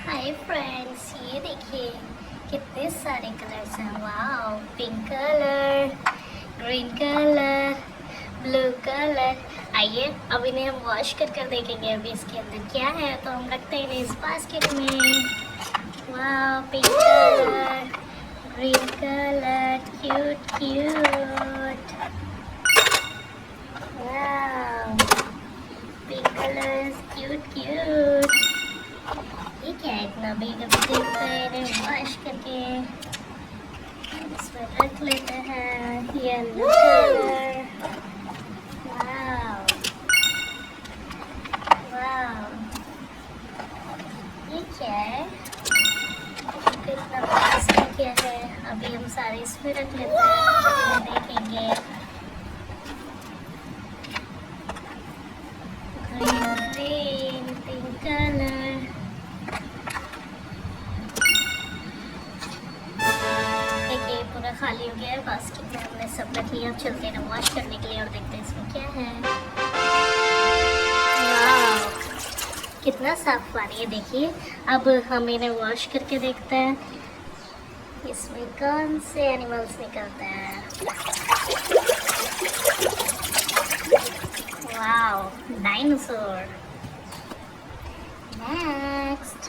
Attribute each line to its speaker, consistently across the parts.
Speaker 1: Hi friends, ये देखिए कितने सारे कलर्स हैं। Wow, pink colour, green colour, blue colour. आइए अब इन्हें हम वॉश कर देखेंगे अभी इसके अंदर क्या है। तो हम रखते हैं इन्हें इस बास्केट में। Wow, pink colour, green colour, cute cute. Wow, pink colour, cute cute. ठीक है, इतना बिग अभी देखते हैं इन्हें वॉश करके। इसमें रख लेते हैं येलो कलर। वाओ वाओ, ये क्या है? कितना फास्ट किया है। अभी हम सारे इसमें रख लेते हैं, देखेंगे। Green green, pink colour. पूरा खाली हो गया है बास्केट में, हमने सब रख लिया। अब चलते हैं वॉश करने के लिए और देखते हैं इसमें क्या है। वाह, कितना साफ पानी है देखिए। अब हम इन्हें वॉश करके देखते हैं इसमें कौन से एनिमल्स निकलते हैं। वाह, dinosaur. Next,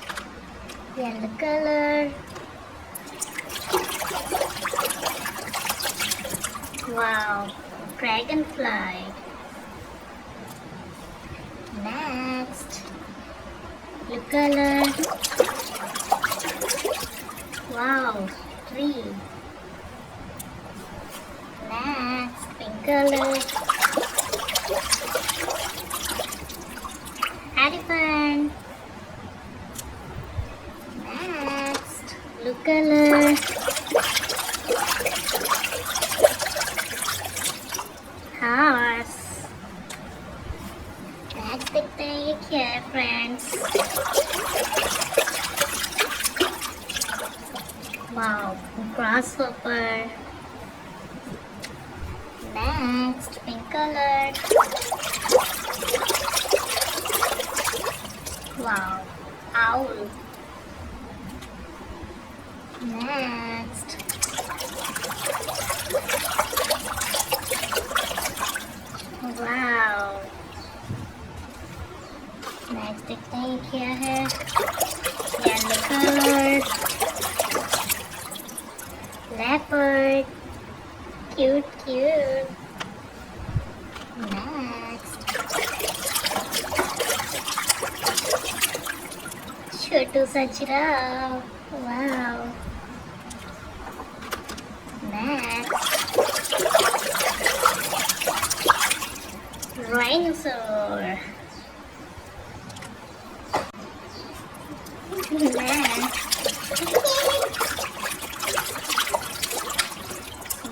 Speaker 1: yellow colour. Wow, dragonfly. Next, blue color. Wow, tree. Next, pink color. Elephant. Next, blue color. Horse. Next देखते हैं ये क्या है friends. Wow, grasshopper. Next, pink colour. Wow, owl. Next, wow. Next देखते हैं क्या है। Yellow colour, leopard, cute cute. Next, छोटू सा giraffe. Wow. Next, Dinosaur.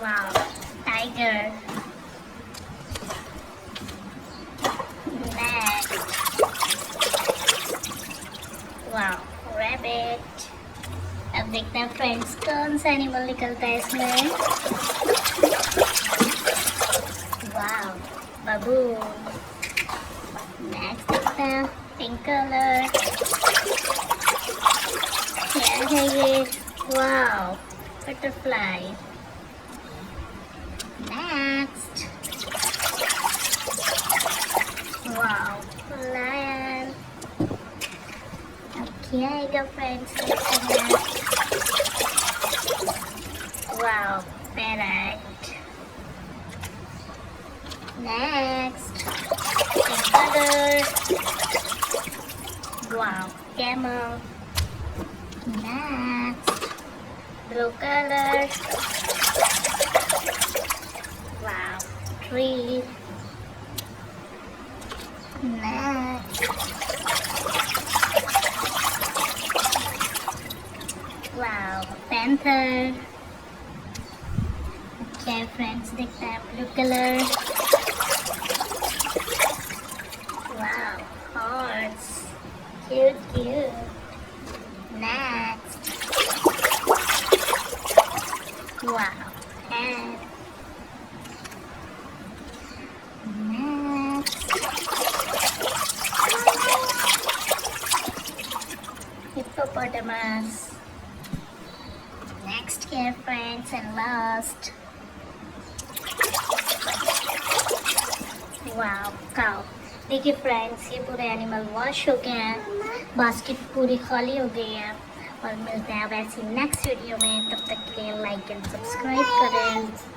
Speaker 1: Wow, tiger. Next, wow, rabbit. अब देखते हैं फ्रेंड्स कौन सा एनिमल निकलता है इसमें। Wow, baboon. नेक्स्ट देखते हैं पिंक कलर। क्या है ये? Wow, butterfly. Next, wow, lion. अब क्या आएगा फ्रेंड्स, देखते हैं। Wow, parrot. Next, pink color. Wow, camel. Next, blue color. Wow, tree. Next, wow, panther. Okay friends, देखते हैं blue color. Wow, horse. Cute, cute. Next. Wow, head. Next. hippopotamus. Next here friends and last. Wow cow. देखिए friends ये पूरे animal wash हो गए हैं, basket पूरी खाली हो गई है. और मिलते हैं अब ऐसी नेक्स्ट वीडियो में, तब तक के लिए लाइक एंड सब्सक्राइब करें.